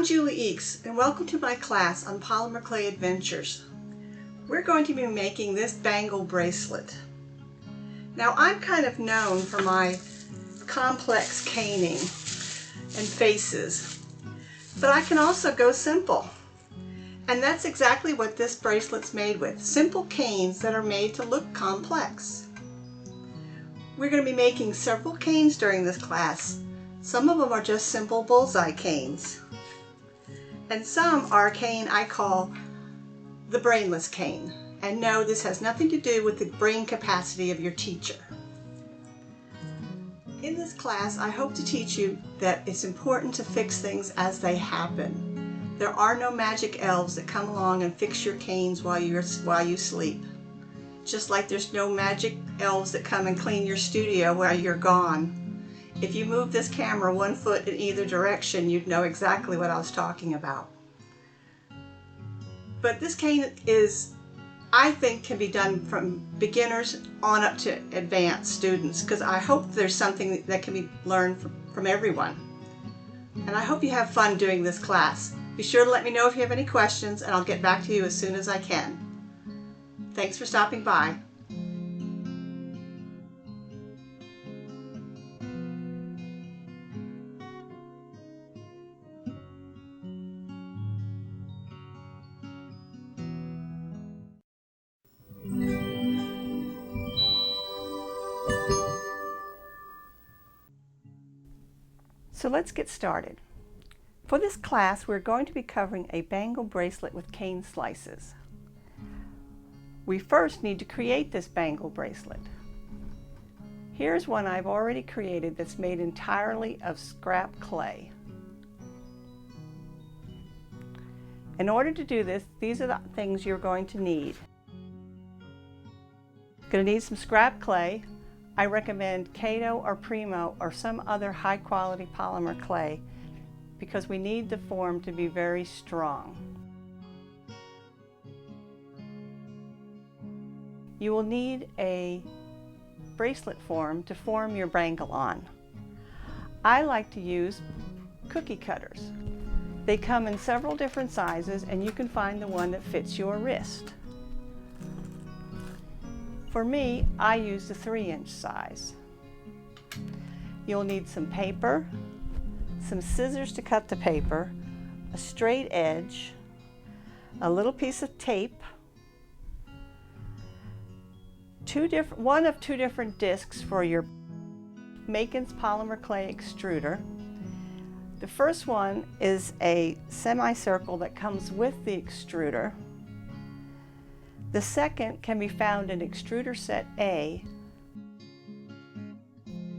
Julie Eakes, and welcome to my class on polymer clay adventures. We're going to be making this bangle bracelet. Now, I'm kind of known for my complex caning and faces, but I can also go simple. And that's exactly what this bracelet's made with, simple canes that are made to look complex. We're going to be making several canes during this class. Some of them are just simple bullseye canes. And some are a cane I call the brainless cane. And no, this has nothing to do with the brain capacity of your teacher. In this class, I hope to teach you that it's important to fix things as they happen. There are no magic elves that come along and fix your canes while you sleep. Just like there's no magic elves that come and clean your studio while you're gone. If you move this camera 1 foot in either direction, you'd know exactly what I was talking about. But this cane I think can be done from beginners on up to advanced students, because I hope there's something that can be learned from everyone. And I hope you have fun doing this class. Be sure to let me know if you have any questions, and I'll get back to you as soon as I can. Thanks for stopping by. So let's get started. For this class, we're going to be covering a bangle bracelet with cane slices. We first need to create this bangle bracelet. Here's one I've already created that's made entirely of scrap clay. In order to do this, these are the things you're going to need. You're going to need some scrap clay. I recommend Kato or Primo or some other high quality polymer clay because we need the form to be very strong. You will need a bracelet form to form your bangle on. I like to use cookie cutters. They come in several different sizes and you can find the one that fits your wrist. For me, I use the 3-inch size. You'll need some paper, some scissors to cut the paper, a straight edge, a little piece of tape, one of two different discs for your Makin's polymer clay extruder. The first one is a semicircle that comes with the extruder. The second can be found in extruder set A.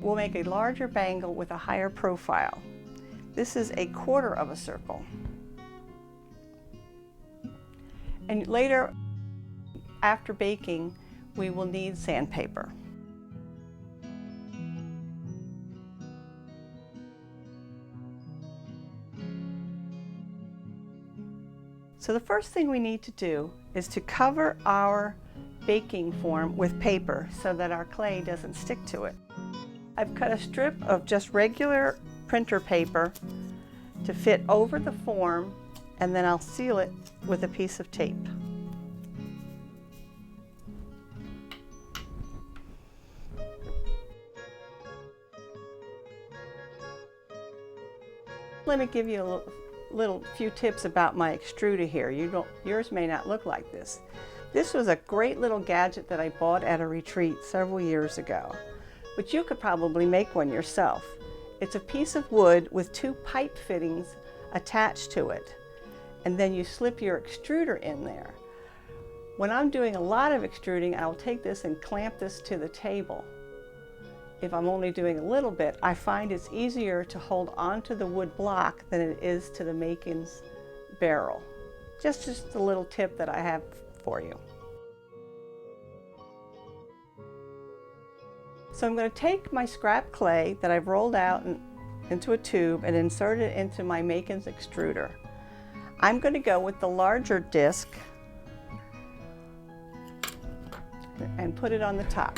We'll make a larger bangle with a higher profile. This is 1/4 of a circle. And later, after baking, we will need sandpaper. So the first thing we need to do is to cover our baking form with paper so that our clay doesn't stick to it. I've cut a strip of just regular printer paper to fit over the form, and then I'll seal it with a piece of tape. Let me give you a little few tips about my extruder here. Yours may not look like this. This was a great little gadget that I bought at a retreat several years ago, but you could probably make one yourself. It's a piece of wood with 2 pipe fittings attached to it, and then you slip your extruder in there. When I'm doing a lot of extruding, I'll take this and clamp this to the table. If I'm only doing a little bit, I find it's easier to hold onto the wood block than it is to the Makin's barrel. Just a little tip that I have for you. So I'm going to take my scrap clay that I've rolled out into a tube and insert it into my Makin's extruder. I'm going to go with the larger disc and put it on the top.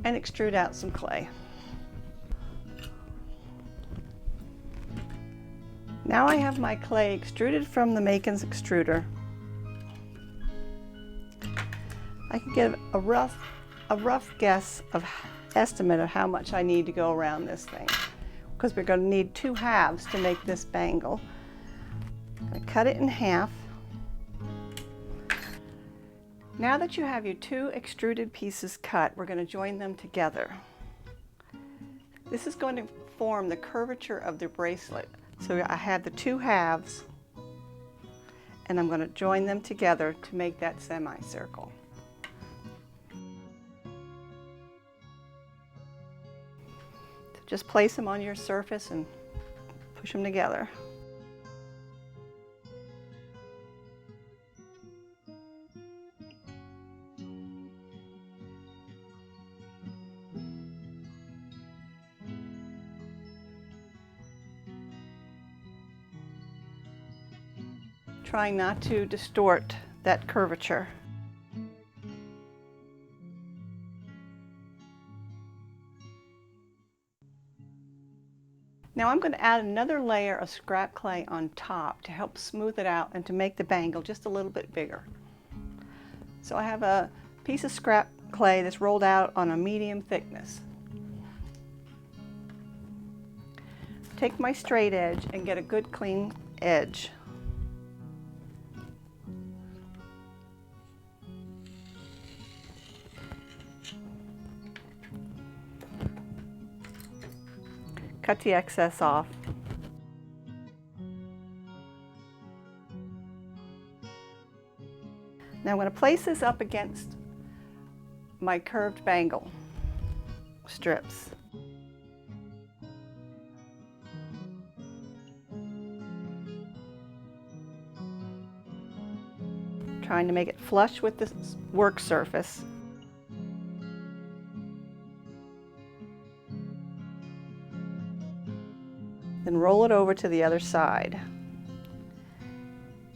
and extrude out some clay. Now I have my clay extruded from the Makin's extruder. I can get a rough guess of estimate of how much I need to go around this thing, because we're going to need 2 halves to make this bangle. I'm going to cut it in half. Now that you have your 2 extruded pieces cut, we're going to join them together. This is going to form the curvature of the bracelet. So I have the 2 halves, and I'm going to join them together to make that semicircle. So just place them on your surface and push them together. Trying not to distort that curvature. Now I'm going to add another layer of scrap clay on top to help smooth it out and to make the bangle just a little bit bigger. So I have a piece of scrap clay that's rolled out on a medium thickness. Take my straight edge and get a good clean edge. Cut the excess off. Now I'm going to place this up against my curved bangle strips. Trying to make it flush with the work surface. Then roll it over to the other side.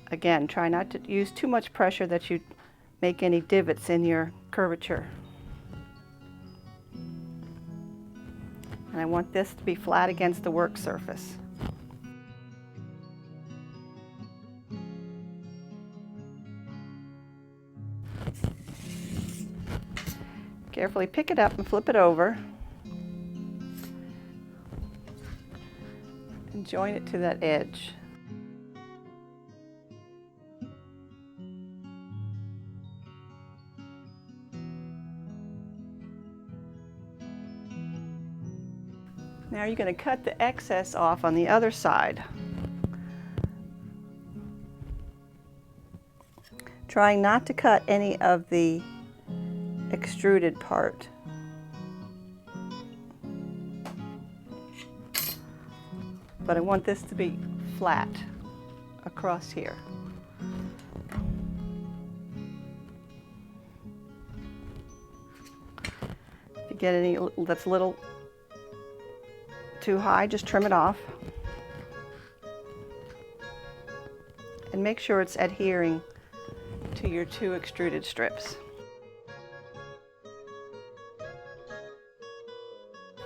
Again, try not to use too much pressure that you make any divots in your curvature. And I want this to be flat against the work surface. Carefully pick it up and flip it over. And join it to that edge. Now you're going to cut the excess off on the other side. Trying not to cut any of the extruded part. But I want this to be flat across here. If you get any that's a little too high, just trim it off. And make sure it's adhering to your 2 extruded strips.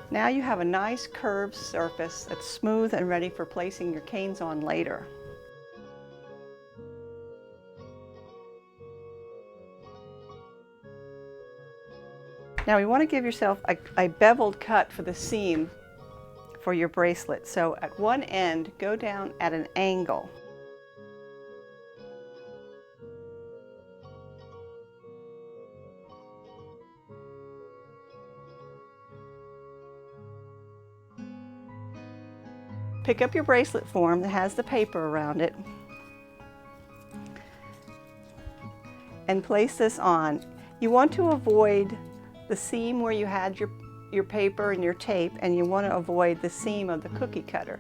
Now you have a nice curved surface that's smooth and ready for placing your canes on later. Now you want to give yourself a beveled cut for the seam for your bracelet. So at one end, go down at an angle. Pick up your bracelet form that has the paper around it and place this on. You want to avoid the seam where you had your paper and your tape, and you want to avoid the seam of the cookie cutter.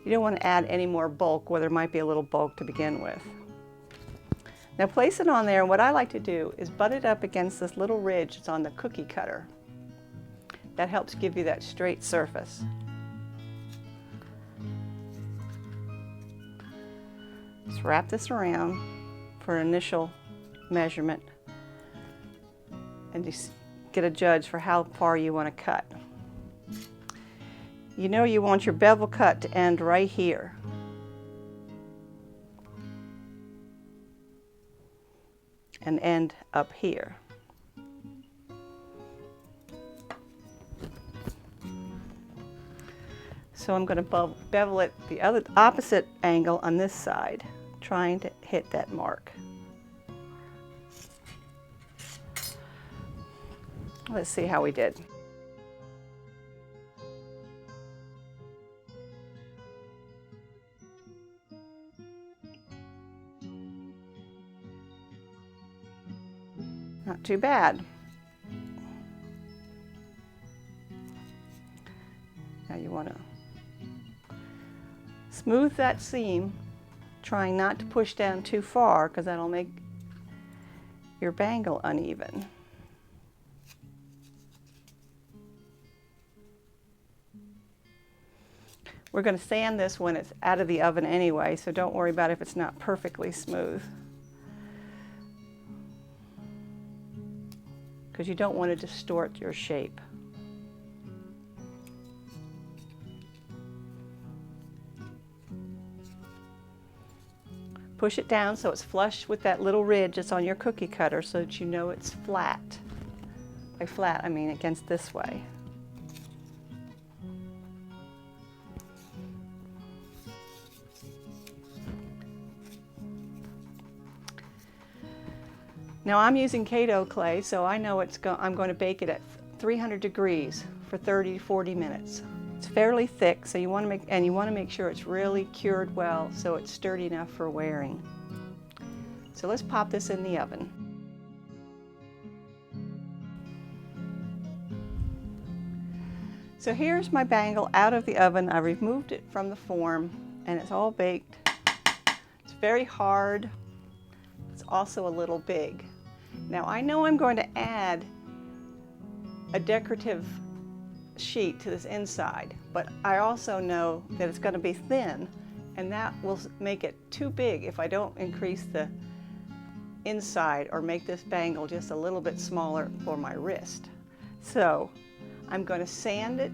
You don't want to add any more bulk where there might be a little bulk to begin with. Now place it on there, and what I like to do is butt it up against this little ridge that's on the cookie cutter. That helps give you that straight surface. Just wrap this around for initial measurement and just get a judge for how far you want to cut. You know you want your bevel cut to end right here. And end up here. So I'm going to bevel it the opposite angle on this side, trying to hit that mark. Let's see how we did. Not too bad. Now you want to smooth that seam, trying not to push down too far because that'll make your bangle uneven. We're going to sand this when it's out of the oven anyway, so don't worry about if it's not perfectly smooth, because you don't want to distort your shape. Push it down so it's flush with that little ridge that's on your cookie cutter so that you know it's flat. By flat, I mean against this way. Now I'm using Kato clay, so I know I'm going to bake it at 300 degrees for 30 to 40 minutes. It's fairly thick, so you want to make sure it's really cured well so it's sturdy enough for wearing. So let's pop this in the oven. So here's my bangle out of the oven. I removed it from the form and it's all baked. It's very hard. It's also a little big. Now I know I'm going to add a decorative sheet to this inside, but I also know that it's going to be thin, and that will make it too big if I don't increase the inside or make this bangle just a little bit smaller for my wrist. So I'm going to sand it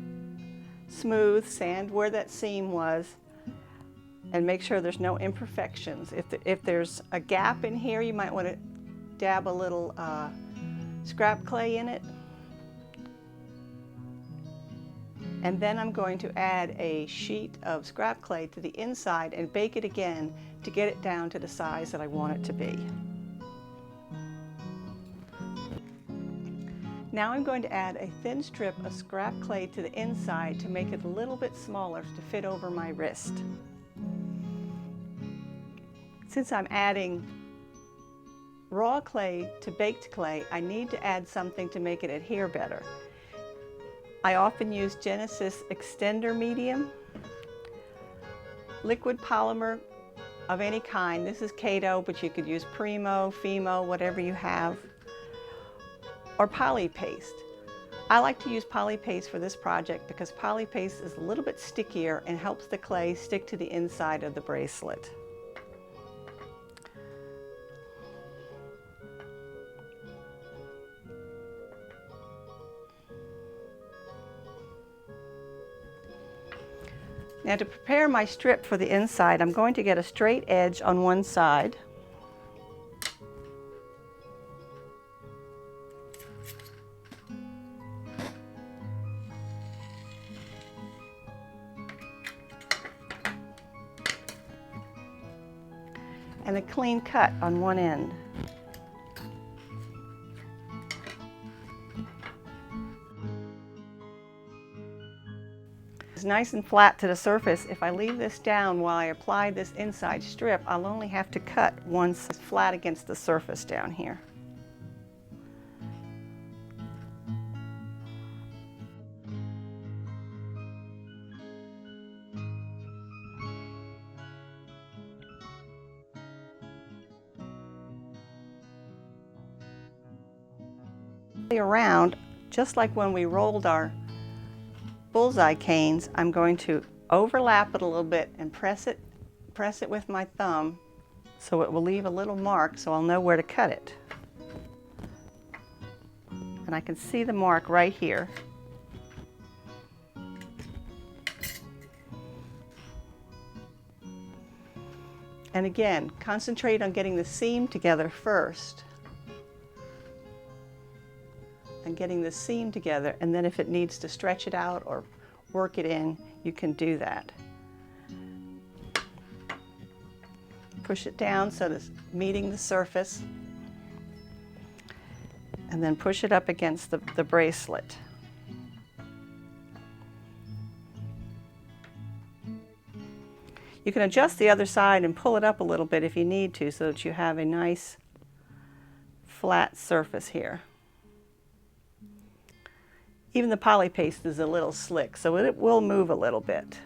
smooth, sand where that seam was, and make sure there's no imperfections. If there's a gap in here, you might want to dab a little scrap clay in it. And then I'm going to add a sheet of scrap clay to the inside and bake it again to get it down to the size that I want it to be. Now I'm going to add a thin strip of scrap clay to the inside to make it a little bit smaller to fit over my wrist. Since I'm adding raw clay to baked clay, I need to add something to make it adhere better. I often use Genesis extender medium, liquid polymer of any kind. This is Kato, but you could use Primo, Fimo, whatever you have, or poly paste. I like to use poly paste for this project because poly paste is a little bit stickier and helps the clay stick to the inside of the bracelet. Now to prepare my strip for the inside, I'm going to get a straight edge on one side. And a clean cut on one end. It's nice and flat to the surface. If I leave this down while I apply this inside strip, I'll only have to cut once it's flat against the surface down here. Around, just like when we rolled our bullseye canes, I'm going to overlap it a little bit and press it with my thumb so it will leave a little mark so I'll know where to cut it. and I can see the mark right here. And again, concentrate on getting the seam together first. And getting the seam together, and then if it needs to stretch it out or work it in, you can do that. Push it down so it's meeting the surface, and then push it up against the bracelet. You can adjust the other side and pull it up a little bit if you need to, so that you have a nice flat surface here. Even the poly paste is a little slick, so it will move a little bit.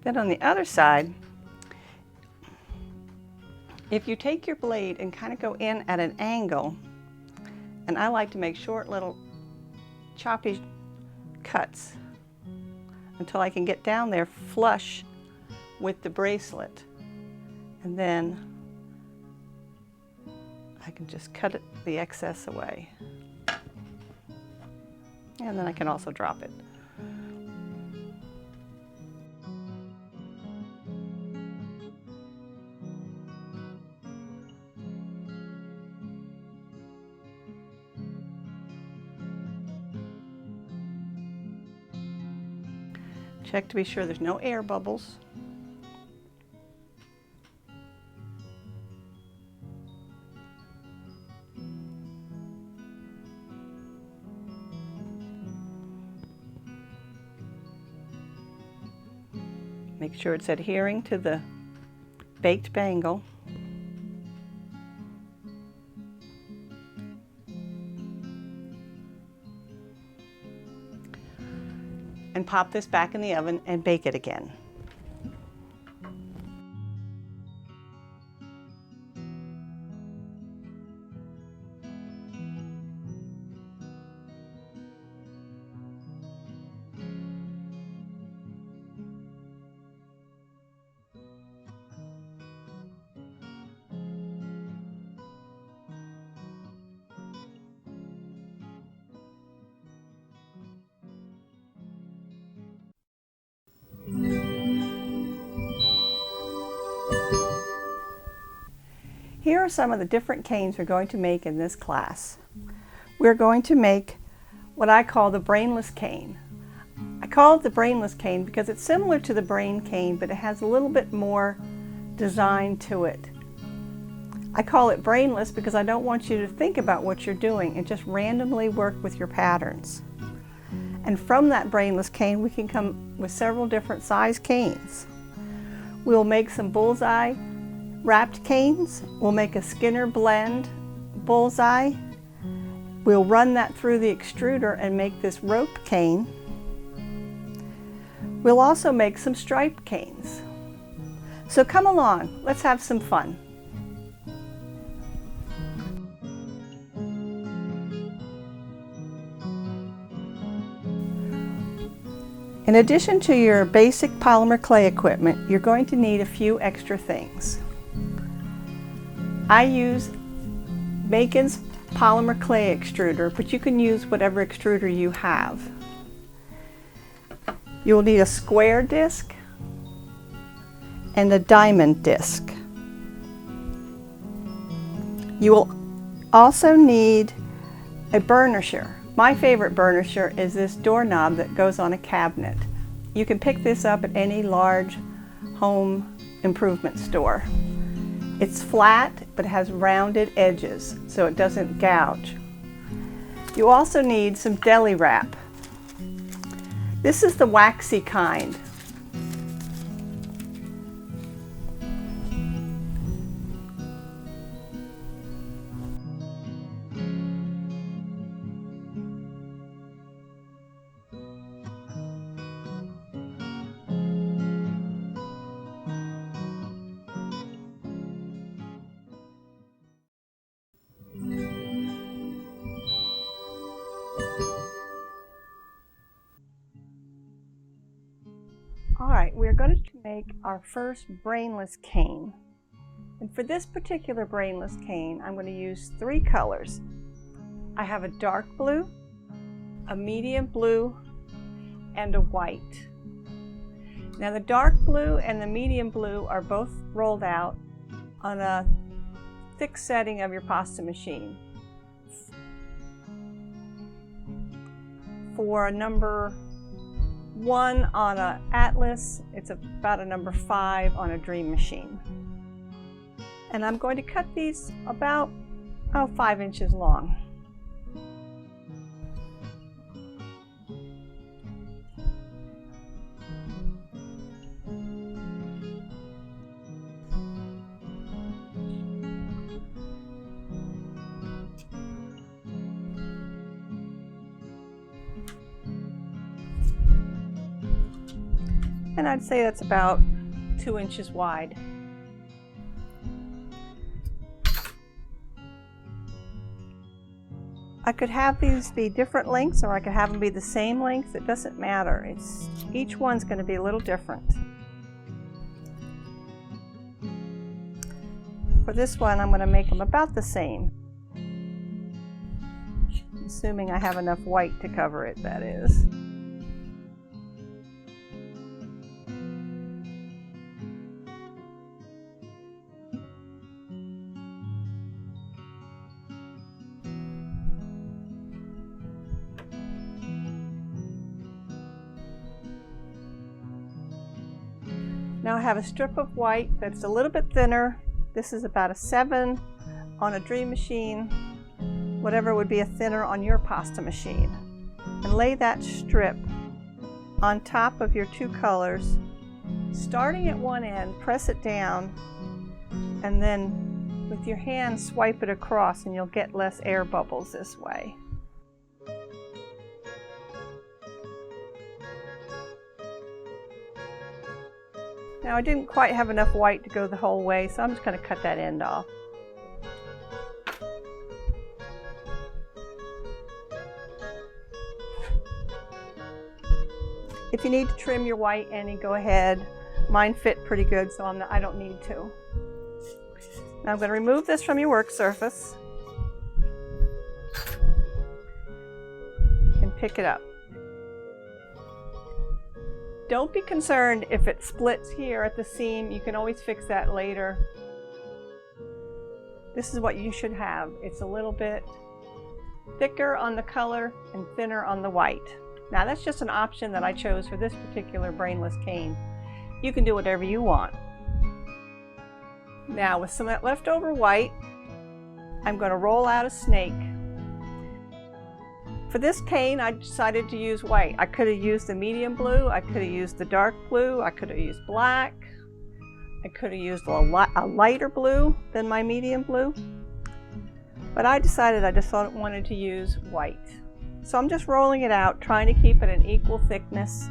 Then on the other side, if you take your blade and kind of go in at an angle, and I like to make short little choppy cuts until I can get down there flush with the bracelet, and then I can just cut the excess away, and then I can also drop it. Check to be sure there's no air bubbles. Make sure it's adhering to the baked bangle. And pop this back in the oven and bake it again. Here are some of the different canes we're going to make in this class. We're going to make what I call the brainless cane. I call it the brainless cane because it's similar to the brain cane, but it has a little bit more design to it. I call it brainless because I don't want you to think about what you're doing and just randomly work with your patterns. And from that brainless cane, we can come with several different size canes. We'll make some bullseye wrapped canes. We'll make a Skinner blend bullseye. We'll run that through the extruder and make this rope cane. We'll also make some striped canes. So come along, let's have some fun. In addition to your basic polymer clay equipment, you're going to need a few extra things. I use Makin's polymer clay extruder, but you can use whatever extruder you have. You'll need a square disc and a diamond disc. You will also need a burnisher. My favorite burnisher is this doorknob that goes on a cabinet. You can pick this up at any large home improvement store. It's flat but has rounded edges so it doesn't gouge. You also need some deli wrap. This is the waxy kind. Tonight we're going to make our first brainless cane. And for this particular brainless cane, I'm going to use 3 colors. I have a dark blue, a medium blue, and a white. Now the dark blue and the medium blue are both rolled out on a thick setting of your pasta machine. For a number 1 on an Atlas, it's about a number 5 on a Dream Machine. And I'm going to cut these about 5 inches long. And I'd say that's about 2 inches wide. I could have these be different lengths, or I could have them be the same length. It doesn't matter. Each one's going to be a little different. For this one, I'm going to make them about the same. Assuming I have enough white to cover it, that is. Now I have a strip of white that's a little bit thinner. This is about a 7 on a Dream Machine, whatever would be a thinner on your pasta machine. And lay that strip on top of your 2 colors. Starting at one end, press it down, and then with your hand swipe it across, and you'll get less air bubbles this way. Now I didn't quite have enough white to go the whole way, so I'm just going to cut that end off. If you need to trim your white any, go ahead. Mine fit pretty good, so I don't need to. Now I'm going to remove this from your work surface and pick it up. Don't be concerned if it splits here at the seam. You can always fix that later. This is what you should have. It's a little bit thicker on the color and thinner on the white. Now that's just an option that I chose for this particular brainless cane. You can do whatever you want. Now with some of that leftover white, I'm going to roll out a snake. For this cane, I decided to use white. I could have used the medium blue, I could have used the dark blue, I could have used black, I could have used a lighter blue than my medium blue. But I decided I just wanted to use white. So I'm just rolling it out, trying to keep it an equal thickness.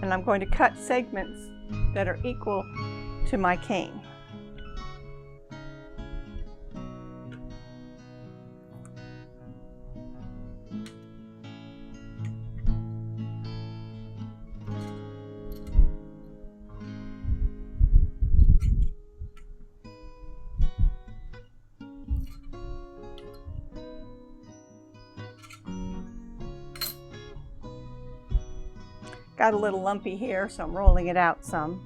And I'm going to cut segments that are equal to my cane. Got a little lumpy here, so I'm rolling it out some.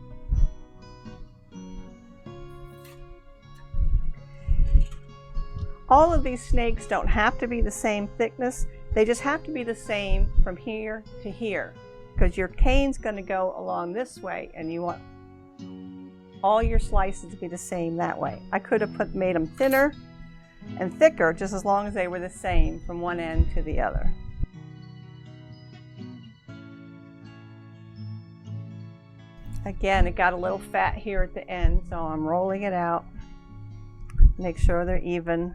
All of these snakes don't have to be the same thickness. They just have to be the same from here to here, because your cane's going to go along this way, and you want all your slices to be the same that way. I could have made them thinner and thicker just as long as they were the same from one end to the other. Again, it got a little fat here at the end, so I'm rolling it out. Make sure they're even.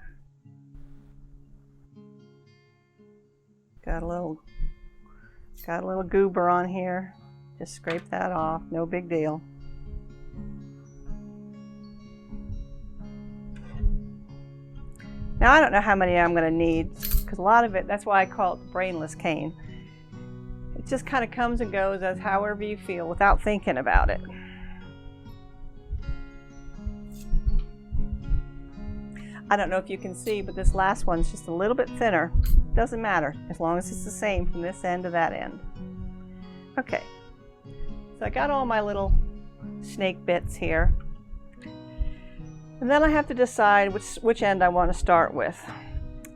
Got a little goober on here. Just scrape that off, no big deal. Now I don't know how many I'm going to need, because a lot of it, that's why I call it the brainless cane. It just kind of comes and goes as however you feel without thinking about it. I don't know if you can see, but this last one's just a little bit thinner. Doesn't matter, as long as it's the same from this end to that end. Okay, so I got all my little snake bits here. And then I have to decide which end I want to start with.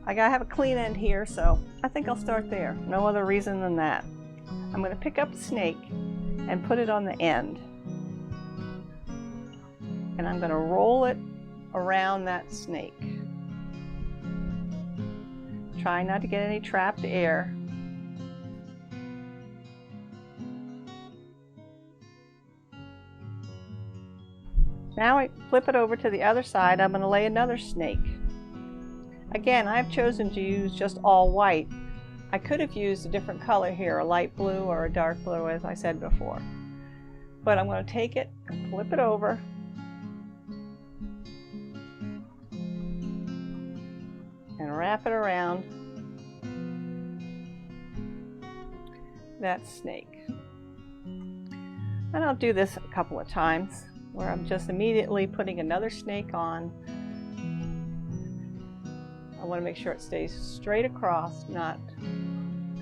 I gotta have a clean end here, so I think I'll start there. No other reason than that. I'm going to pick up the snake and put it on the end. And I'm going to roll it around that snake. Try not to get any trapped air. Now I flip it over to the other side. I'm going to lay another snake. Again, I've chosen to use just all white. I could have used a different color here, a light blue or a dark blue, as I said before. But I'm going to take it and flip it over. And wrap it around that snake. And I'll do this a couple of times, where I'm just immediately putting another snake on. I want to make sure it stays straight across, not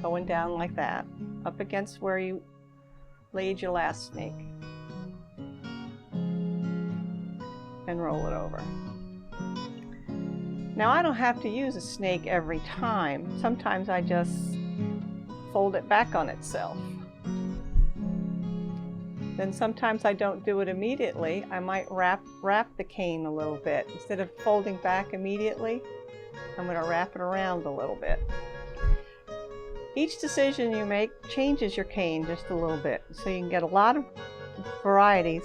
going down like that, up against where you laid your last snake. And roll it over. Now I don't have to use a snake every time. Sometimes I just fold it back on itself. Then sometimes I don't do it immediately. I might wrap the cane a little bit. Instead of folding back immediately, I'm going to wrap it around a little bit. Each decision you make changes your cane just a little bit, so you can get a lot of varieties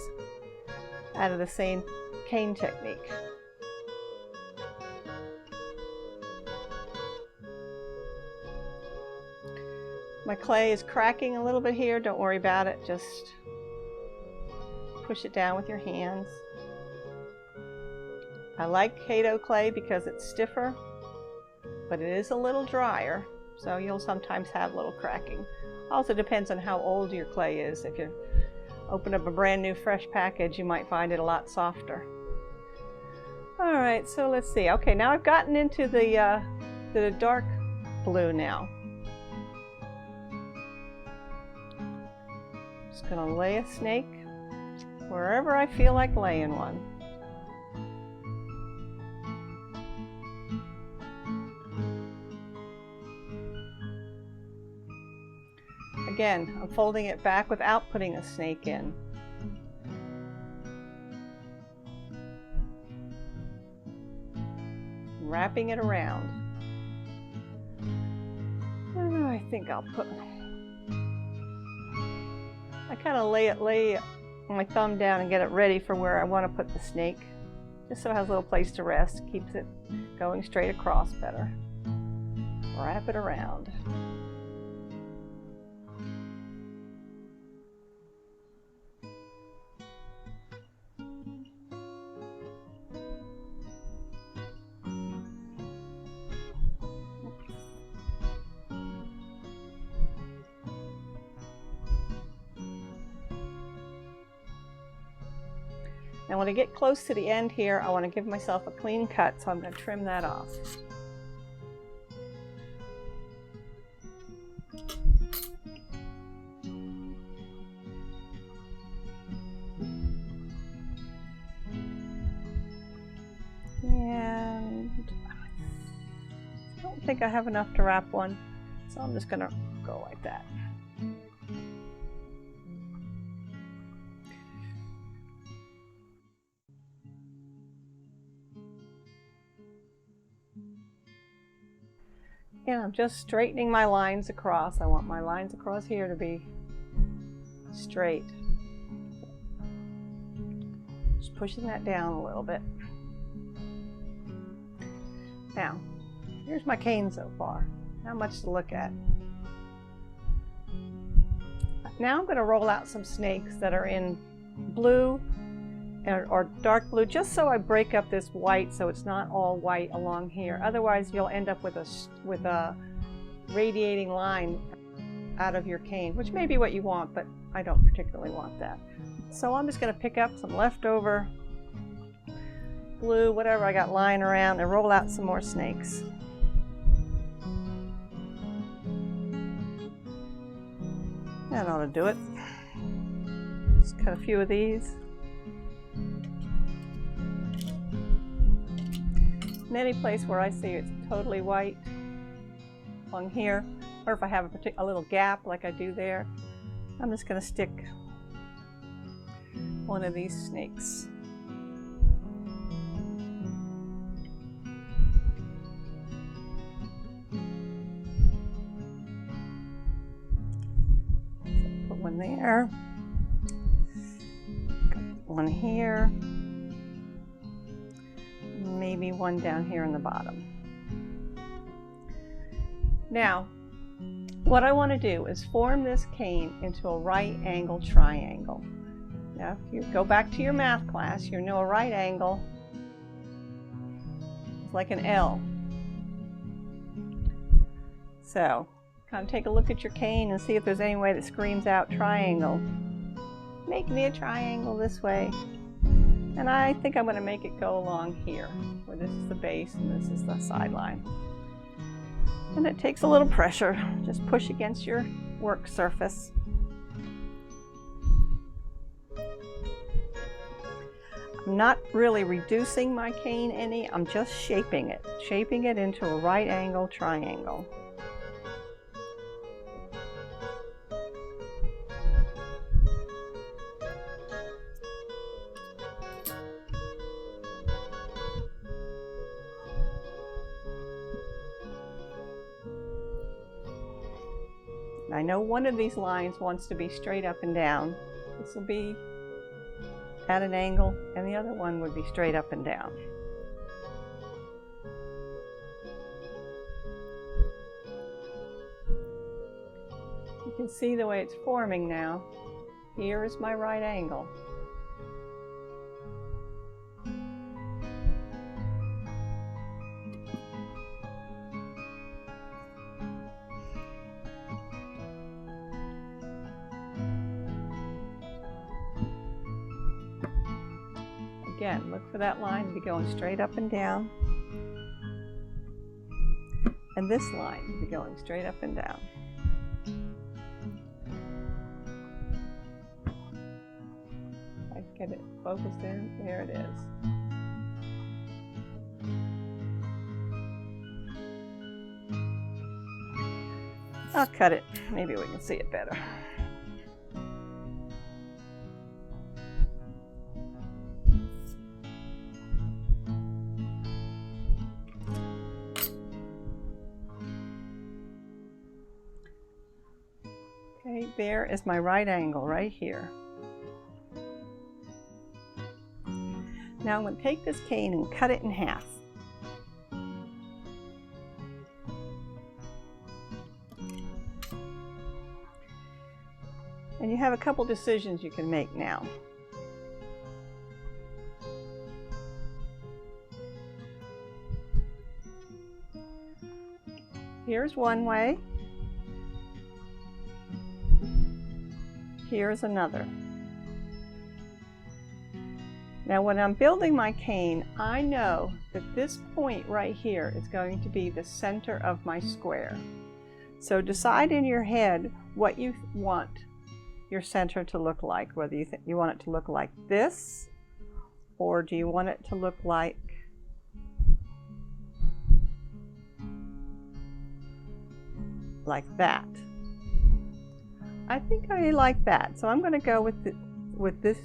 out of the same cane technique. My clay is cracking a little bit here. Don't worry about it. Just push it down with your hands. I like Kato clay because it's stiffer, but it is a little drier, so you'll sometimes have a little cracking. Also depends on how old your clay is. If you open up a brand new fresh package, you might find it a lot softer. All right, so let's see. Okay, now I've gotten into the dark blue now. Just gonna lay a snake wherever I feel like laying one. Again, I'm folding it back without putting a snake in. Wrapping it around. I think I'll put... I kind of lay my thumb down and get it ready for where I want to put the snake, just so it has a little place to rest. Keeps it going straight across better. Wrap it around. Now when I get close to the end here, I want to give myself a clean cut, so I'm going to trim that off. And I don't think I have enough to wrap one, so I'm just going to go like that. And I'm just straightening my lines across. I want my lines across here to be straight. Just pushing that down a little bit. Now, here's my cane so far. Not much to look at. Now I'm going to roll out some snakes that are in blue or dark blue, just so I break up this white so it's not all white along here. Otherwise you'll end up with a radiating line out of your cane, which may be what you want, but I don't particularly want that. So I'm just going to pick up some leftover glue, whatever I got lying around, and roll out some more snakes. That ought to do it. Just cut a few of these. In any place where I see it's totally white, along here, or if I have a little gap like I do there, I'm just going to stick one of these snakes. So put one there, one here, maybe one down here in the bottom. Now, what I want to do is form this cane into a right angle triangle. Now, if you go back to your math class, you know a right angle is like an L. So, kind of take a look at your cane and see if there's any way that screams out triangle. Make me a triangle this way. And I think I'm going to make it go along here, where this is the base and this is the sideline. And it takes a little pressure. Just push against your work surface. I'm not really reducing my cane any, I'm just shaping it into a right angle triangle. I know one of these lines wants to be straight up and down. This will be at an angle, and the other one would be straight up and down. You can see the way it's forming now. Here is my right angle. Again, look for that line to be going straight up and down. And this line to be going straight up and down. I get it focused in. There it is. I'll cut it. Maybe we can see it better. Okay, there is my right angle right here. Now I'm going to take this cane and cut it in half. And you have a couple decisions you can make now. Here's one way. Here's another. Now when I'm building my cane, I know that this point right here is going to be the center of my square. So decide in your head what you want your center to look like, whether you want it to look like this, or do you want it to look like that. I think I like that, so I'm going to go with this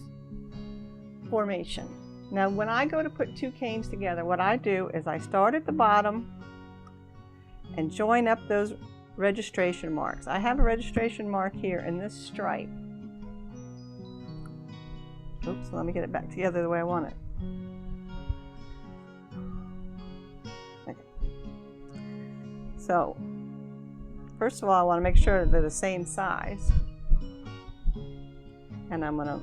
formation. Now when I go to put two canes together, what I do is I start at the bottom and join up those registration marks. I have a registration mark here in this stripe. Oops, let me get it back together the way I want it. Okay. So first of all, I want to make sure that they're the same size. And I'm going to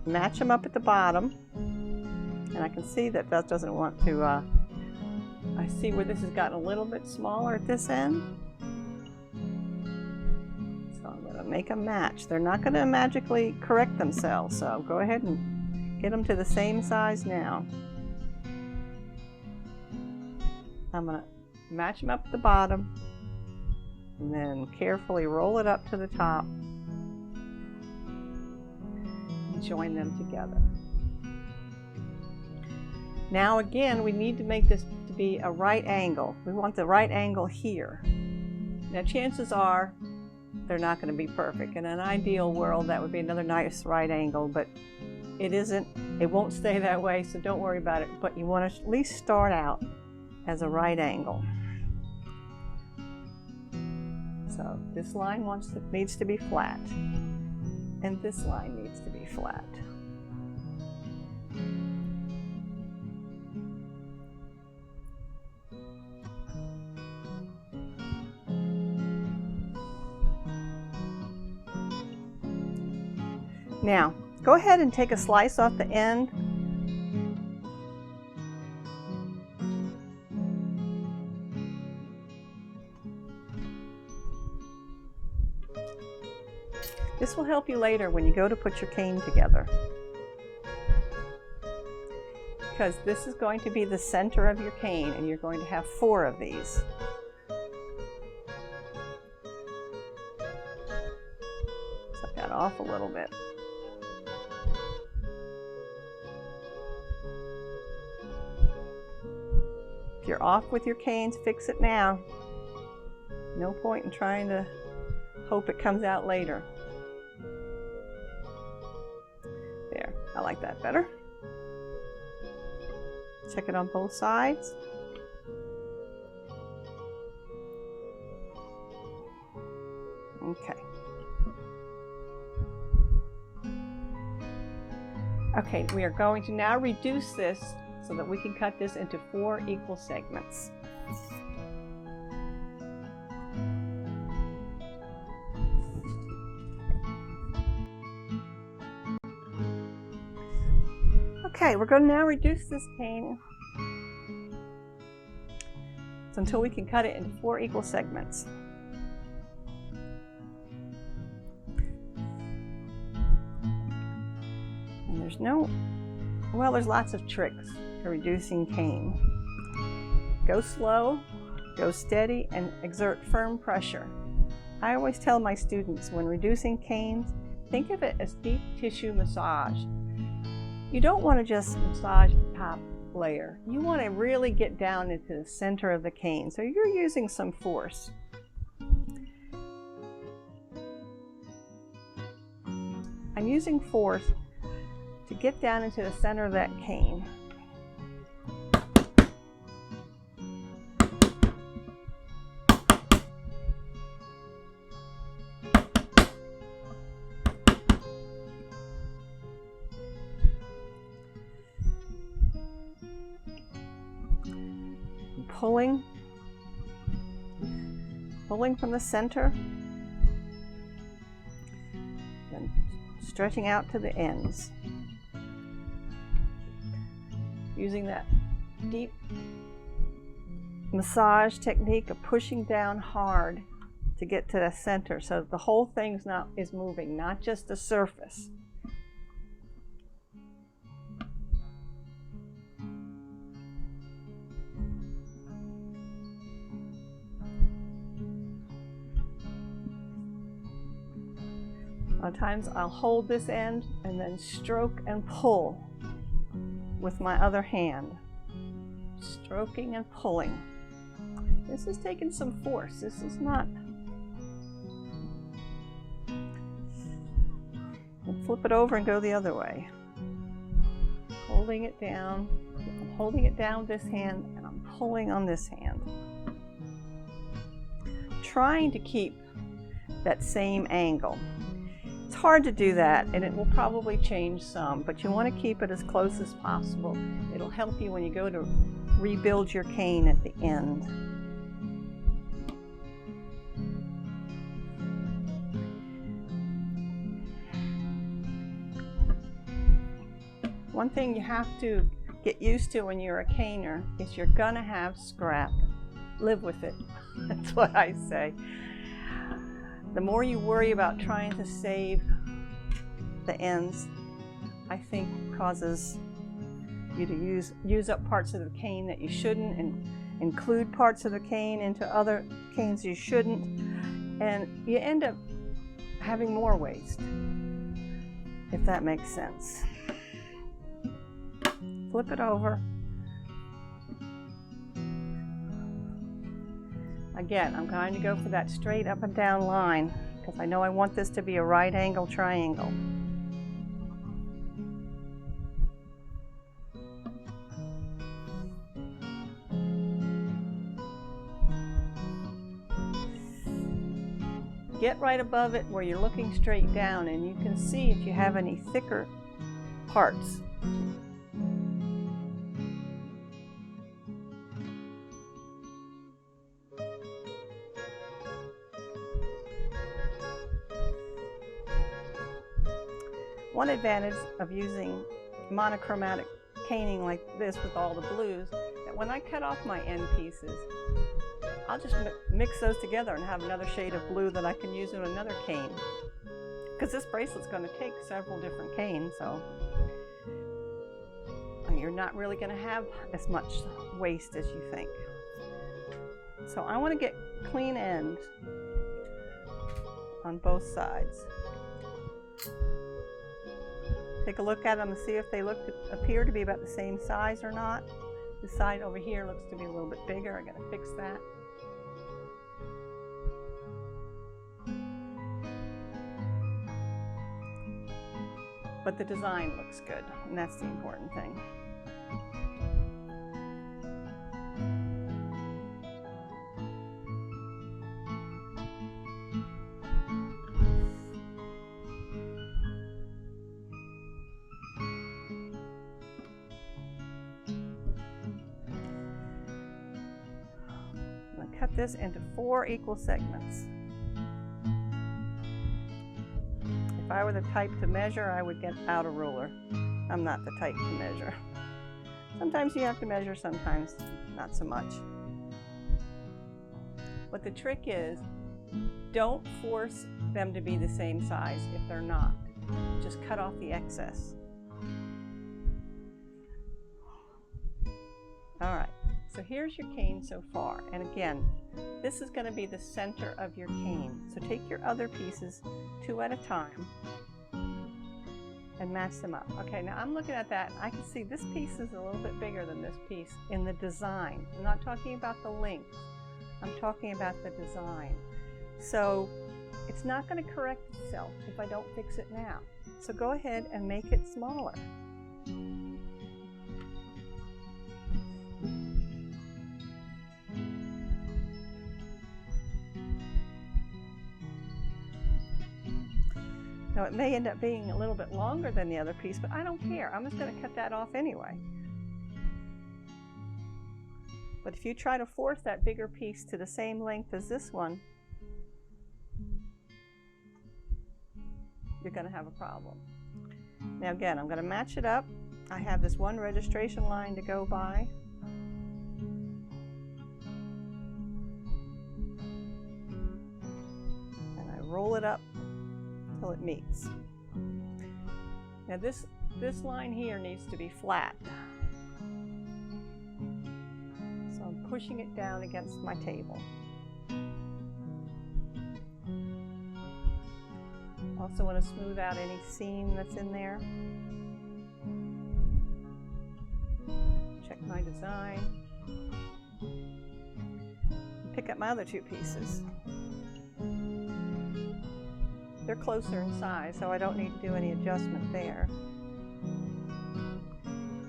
match them up at the bottom. And I can see that that doesn't want to, I see where this has gotten a little bit smaller at this end. make them match. They're not going to magically correct themselves, so go ahead and get them to the same size now. I'm going to match them up at the bottom and then carefully roll it up to the top and join them together. Now again, we need to make this to be a right angle. We want the right angle here. Now chances are they're not going to be perfect. In an ideal world, that would be another nice right angle, but it isn't. It won't stay that way, so don't worry about it. But you want to at least start out as a right angle. So this line needs to be flat, and this line needs to be flat. Now, go ahead and take a slice off the end. This will help you later when you go to put your cane together, because this is going to be the center of your cane, and you're going to have 4 of these. Suck that off a little bit. If you're off with your canes, fix it now. No point in trying to hope it comes out later. There, I like that better. Check it on both sides. Okay. Okay, we are going to now reduce this so that we can cut this into 4 equal segments. Okay, we're going to now reduce this cane until we can cut it into 4 equal segments. And there's lots of tricks for reducing cane. Go slow, go steady, and exert firm pressure. I always tell my students, when reducing canes, think of it as deep tissue massage. You don't want to just massage the top layer. You want to really get down into the center of the cane, so you're using some force. I'm using force to get down into the center of that cane. Pulling from the center, and stretching out to the ends. Using that deep massage technique of pushing down hard to get to the center, so the whole thing is moving, not just the surface. Sometimes I'll hold this end and then stroke and pull with my other hand. Stroking and pulling. This is taking some force. This is not. And flip it over and go the other way. Holding it down. I'm holding it down with this hand and I'm pulling on this hand. Trying to keep that same angle. It's hard to do that, and it will probably change some, but you want to keep it as close as possible. It'll help you when you go to rebuild your cane at the end. One thing you have to get used to when you're a caner is you're gonna have scrap. Live with it. That's what I say. The more you worry about trying to save the ends, I think causes you to use up parts of the cane that you shouldn't, and include parts of the cane into other canes you shouldn't, and you end up having more waste, if that makes sense. Flip it over. Again, I'm going to go for that straight up and down line because I know I want this to be a right angle triangle. Get right above it where you're looking straight down, and you can see if you have any thicker parts. One advantage of using monochromatic caning like this with all the blues, that when I cut off my end pieces, I'll just mix those together and have another shade of blue that I can use in another cane. Because this bracelet's going to take several different canes, so you're not really going to have as much waste as you think. So I want to get clean ends on both sides. Take a look at them and see if they appear to be about the same size or not. This side over here looks to be a little bit bigger. I got to fix that. But the design looks good, and that's the important thing. I'm going to cut this into 4 equal segments. If I were the type to measure, I would get out a ruler. I'm not the type to measure. Sometimes you have to measure, sometimes not so much. But the trick is, don't force them to be the same size if they're not. Just cut off the excess. All right, so here's your cane so far. And again, this is going to be the center of your cane. So take your other pieces 2 at a time and match them up. Okay, now I'm looking at that. I can see this piece is a little bit bigger than this piece in the design. I'm not talking about the length. I'm talking about the design. So it's not going to correct itself if I don't fix it now. So go ahead and make it smaller. Now it may end up being a little bit longer than the other piece, but I don't care. I'm just going to cut that off anyway. But if you try to force that bigger piece to the same length as this one, you're going to have a problem. Now again, I'm going to match it up. I have this one registration line to go by. And I roll it up until it meets. Now this line here needs to be flat. So I'm pushing it down against my table. Also want to smooth out any seam that's in there. Check my design. Pick up my other 2 pieces. They're closer in size, so I don't need to do any adjustment there.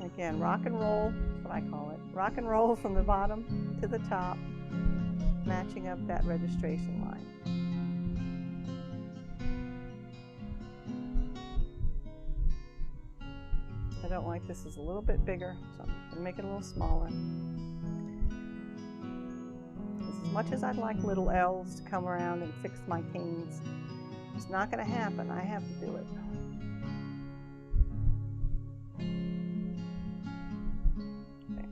Again, rock and roll, that's what I call it. Rock and roll from the bottom to the top, matching up that registration line. I don't like this is a little bit bigger, so I'm going to make it a little smaller. As much as I'd like little L's to come around and fix my canes, it's not going to happen. I have to do it. Okay.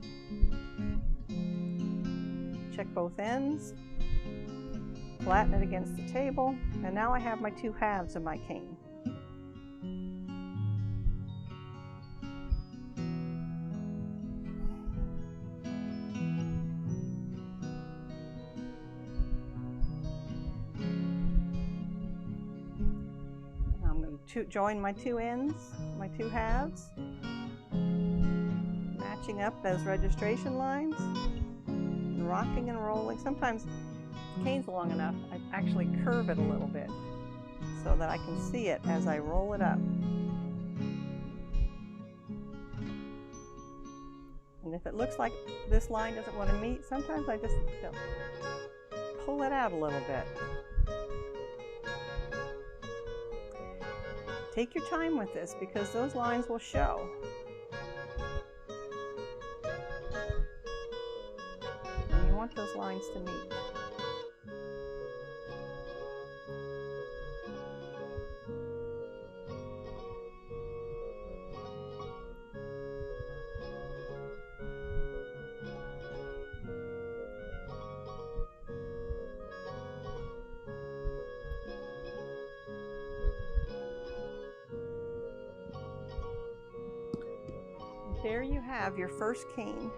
Check both ends. Flatten it against the table, and now I have my two halves of my cane. I'm going to join my two ends, my two halves, matching up those registration lines, and rocking and rolling. Sometimes the cane's long enough, I actually curve it a little bit so that I can see it as I roll it up. And if it looks like this line doesn't want to meet, sometimes I just pull it out a little bit. Take your time with this because those lines will show. And you want those lines to meet. There you have your first cane.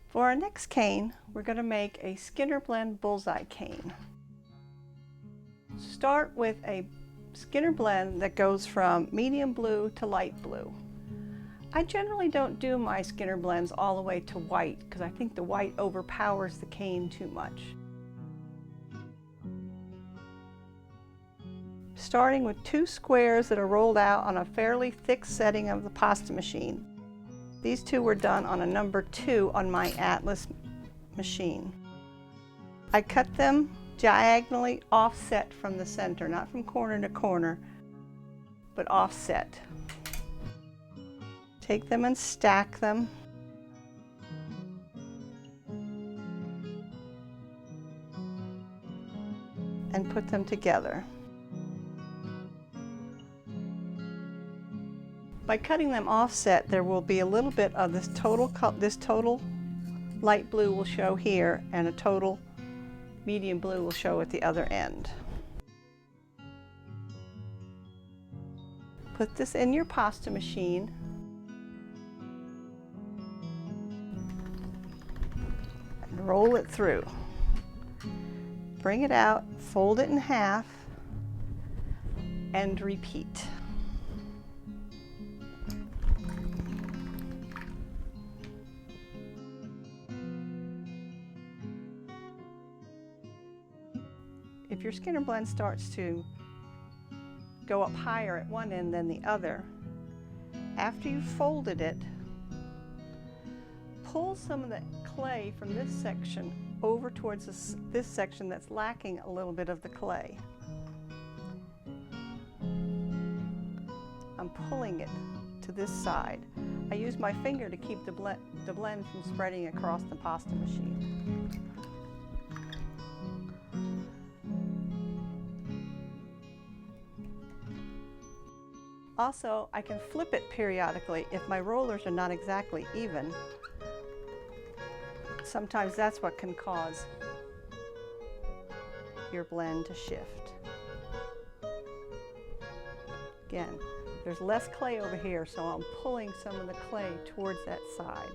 For our next cane, we're going to make a Skinner Blend bullseye cane. Start with a Skinner Blend that goes from medium blue to light blue. I generally don't do my Skinner Blends all the way to white because I think the white overpowers the cane too much. Starting with two squares that are rolled out on a fairly thick setting of the pasta machine. These two were done on a number 2 on my Atlas machine. I cut them diagonally offset from the center, not from corner to corner, but offset. Take them and stack them. And put them together. By cutting them offset, there will be a little bit of this total light blue will show here, and a total medium blue will show at the other end. Put this in your pasta machine. And roll it through. Bring it out, fold it in half, and repeat. If your Skinner Blend starts to go up higher at one end than the other, after you've folded it, pull some of the clay from this section over towards this section that's lacking a little bit of the clay. I'm pulling it to this side. I use my finger to keep the blend from spreading across the pasta machine. Also, I can flip it periodically if my rollers are not exactly even. Sometimes that's what can cause your blend to shift. Again, there's less clay over here, so I'm pulling some of the clay towards that side.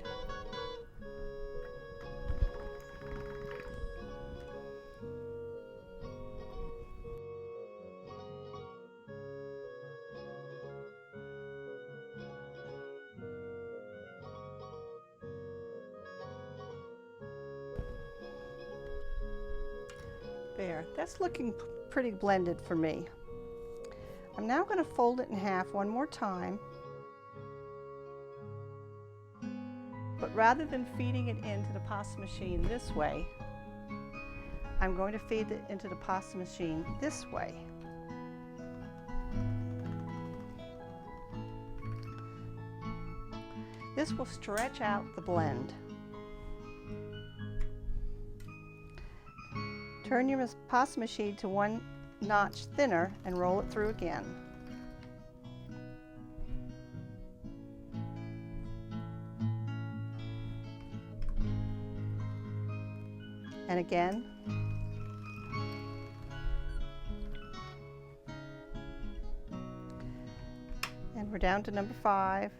There, that's looking pretty blended for me. I'm now going to fold it in half one more time, but rather than feeding it into the pasta machine this way, I'm going to feed it into the pasta machine this way. This will stretch out the blend. Turn your pasta machine to one notch thinner and roll it through again. And again. And we're down to number 5.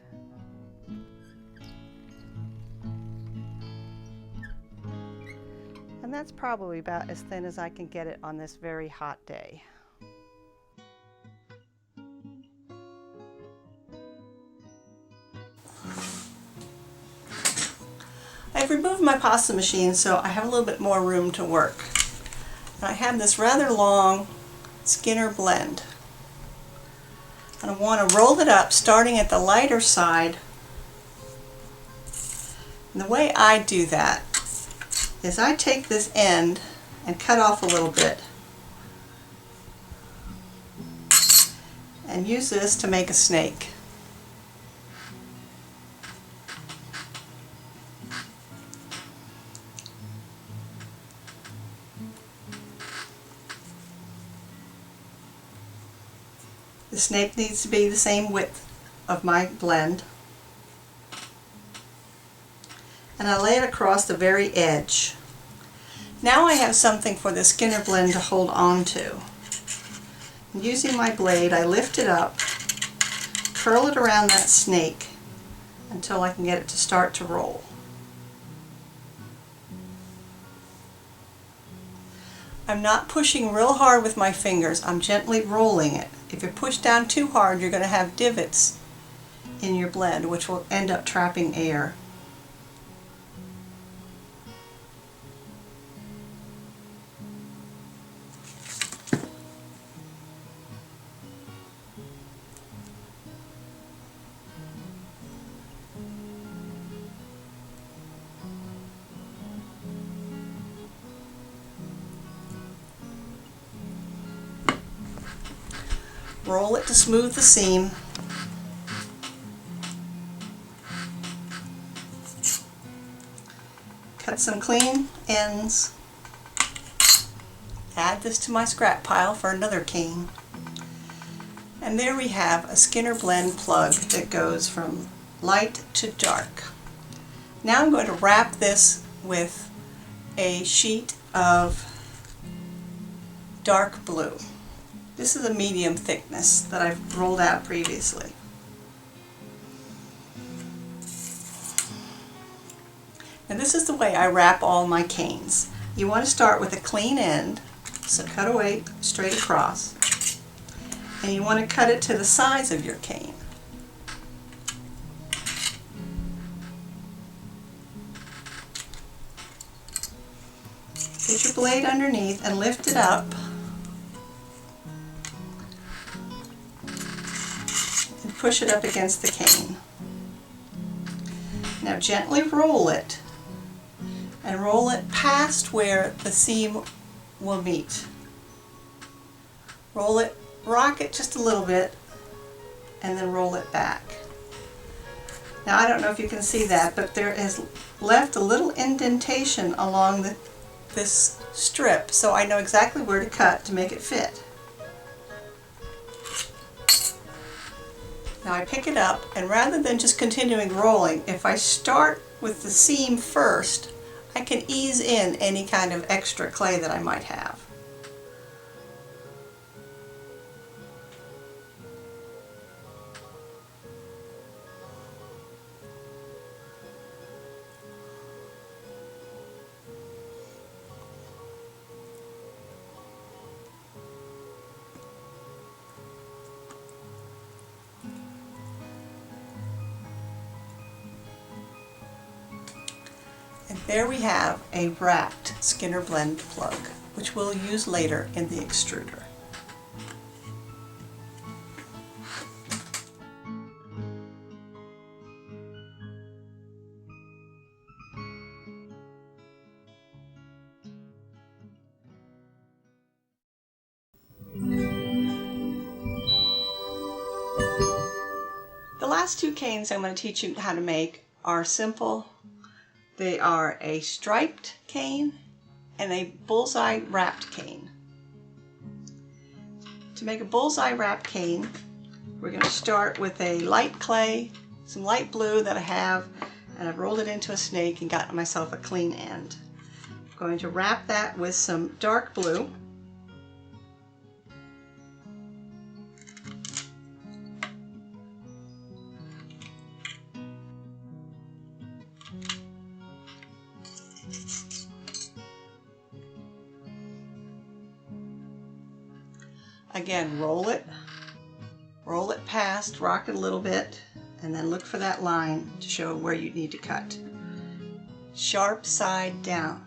And that's probably about as thin as I can get it on this very hot day. I've removed my pasta machine so I have a little bit more room to work. And I have this rather long Skinner blend. And I want to roll it up starting at the lighter side. And the way I do that is I take this end and cut off a little bit and use this to make a snake. The snake needs to be the same width of my blend. And I lay it across the very edge. Now I have something for the Skinner blend to hold on to. And using my blade, I lift it up, curl it around that snake until I can get it to start to roll. I'm not pushing real hard with my fingers, I'm gently rolling it. If you push down too hard, you're going to have divots in your blend, which will end up trapping air. Roll it to smooth the seam. Cut some clean ends. Add this to my scrap pile for another cane. And there we have a Skinner blend plug that goes from light to dark. Now I'm going to wrap this with a sheet of dark blue. This is a medium thickness that I've rolled out previously. And this is the way I wrap all my canes. You want to start with a clean end, so cut away straight across. And you want to cut it to the size of your cane. Get your blade underneath and lift it up. Push it up against the cane. Now gently roll it, and roll it past where the seam will meet. Roll it, rock it just a little bit, and then roll it back. Now I don't know if you can see that, but there is left a little indentation along this strip, so I know exactly where to cut to make it fit. Now I pick it up, and rather than just continuing rolling, if I start with the seam first, I can ease in any kind of extra clay that I might have. And there we have a wrapped Skinner blend plug, which we'll use later in the extruder. The last two canes I'm going to teach you how to make are simple. They are a striped cane and a bullseye wrapped cane. To make a bullseye wrapped cane, we're going to start with a light clay, some light blue that I have, and I've rolled it into a snake and got myself a clean end. I'm going to wrap that with some dark blue. Again, roll it past, rock it a little bit, and then look for that line to show where you need to cut. Sharp side down.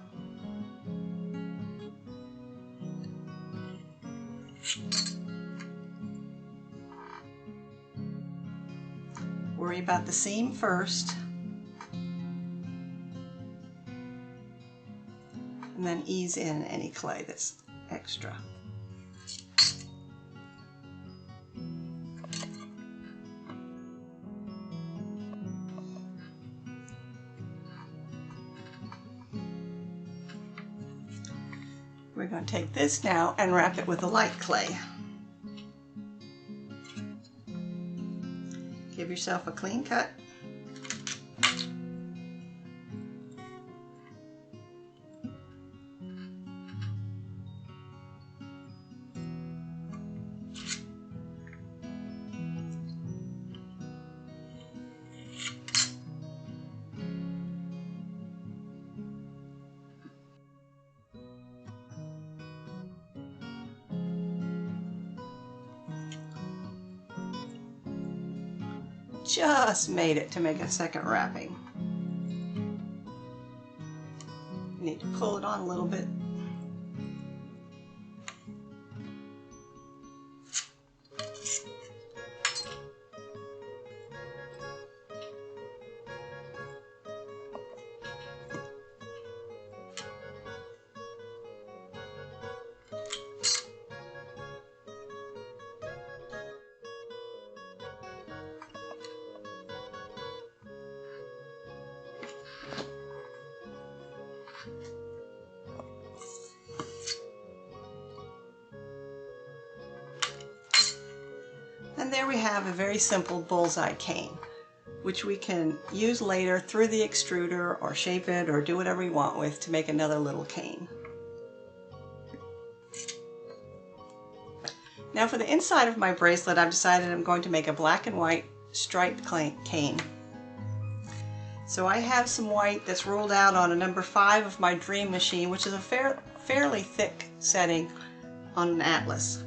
Worry about the seam first, and then ease in any clay that's extra. We're going to take this now and wrap it with a light clay. Give yourself a clean cut. Just made it to make a second wrapping. You need to pull it on a little bit. And there we have a very simple bullseye cane, which we can use later through the extruder or shape it or do whatever we want with to make another little cane. Now for the inside of my bracelet, I've decided I'm going to make a black and white striped cane. So I have some white that's rolled out on a number 5 of my Dream machine, which is a fairly thick setting on an atlas.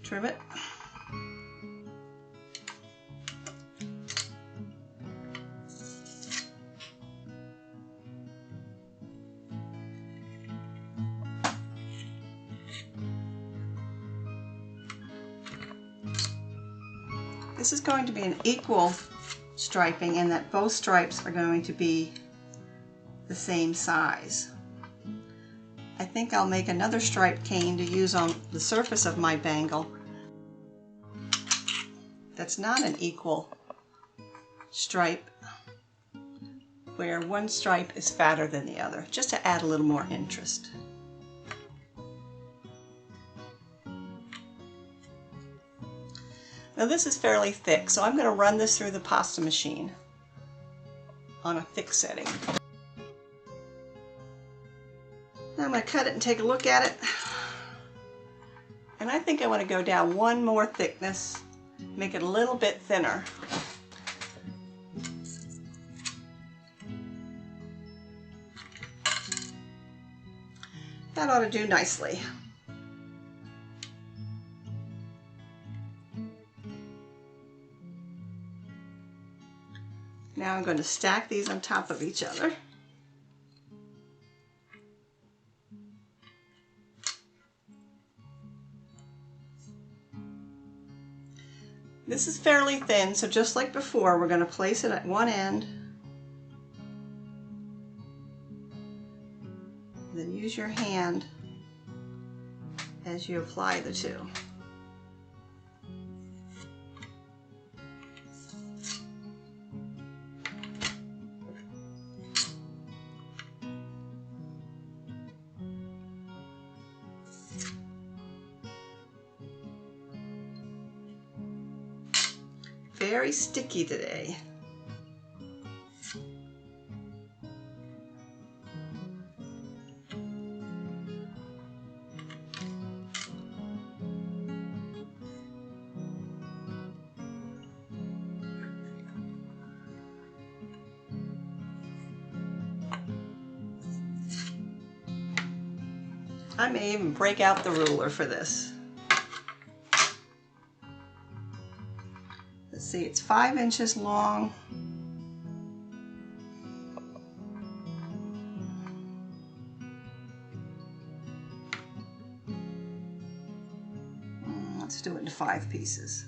Trim it. This is going to be an equal striping in that both stripes are going to be the same size. I think I'll make another striped cane to use on the surface of my bangle that's not an equal stripe, where one stripe is fatter than the other, just to add a little more interest. Now this is fairly thick, so I'm going to run this through the pasta machine on a thick setting. Now I'm going to cut it and take a look at it. And I think I want to go down one more thickness, make it a little bit thinner. That ought to do nicely. Now I'm going to stack these on top of each other. This is fairly thin, so just like before, we're going to place it at one end. Then use your hand as you apply the two. Very sticky today. I may even break out the ruler for this. Let's see, it's 5 inches long. Let's do it into 5 pieces.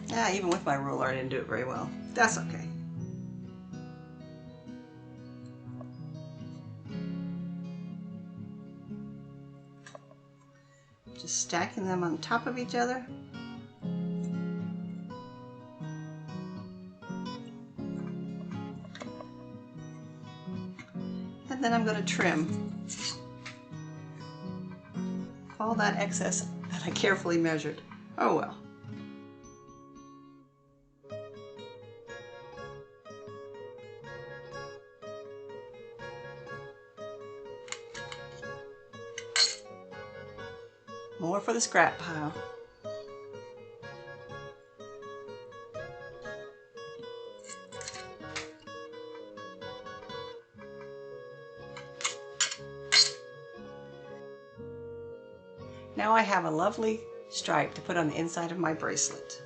Yeah, even with my ruler, I didn't do it very well. That's okay. Just stacking them on top of each other. And then I'm going to trim all that excess that I carefully measured. Oh well. More for the scrap pile. Now I have a lovely stripe to put on the inside of my bracelet.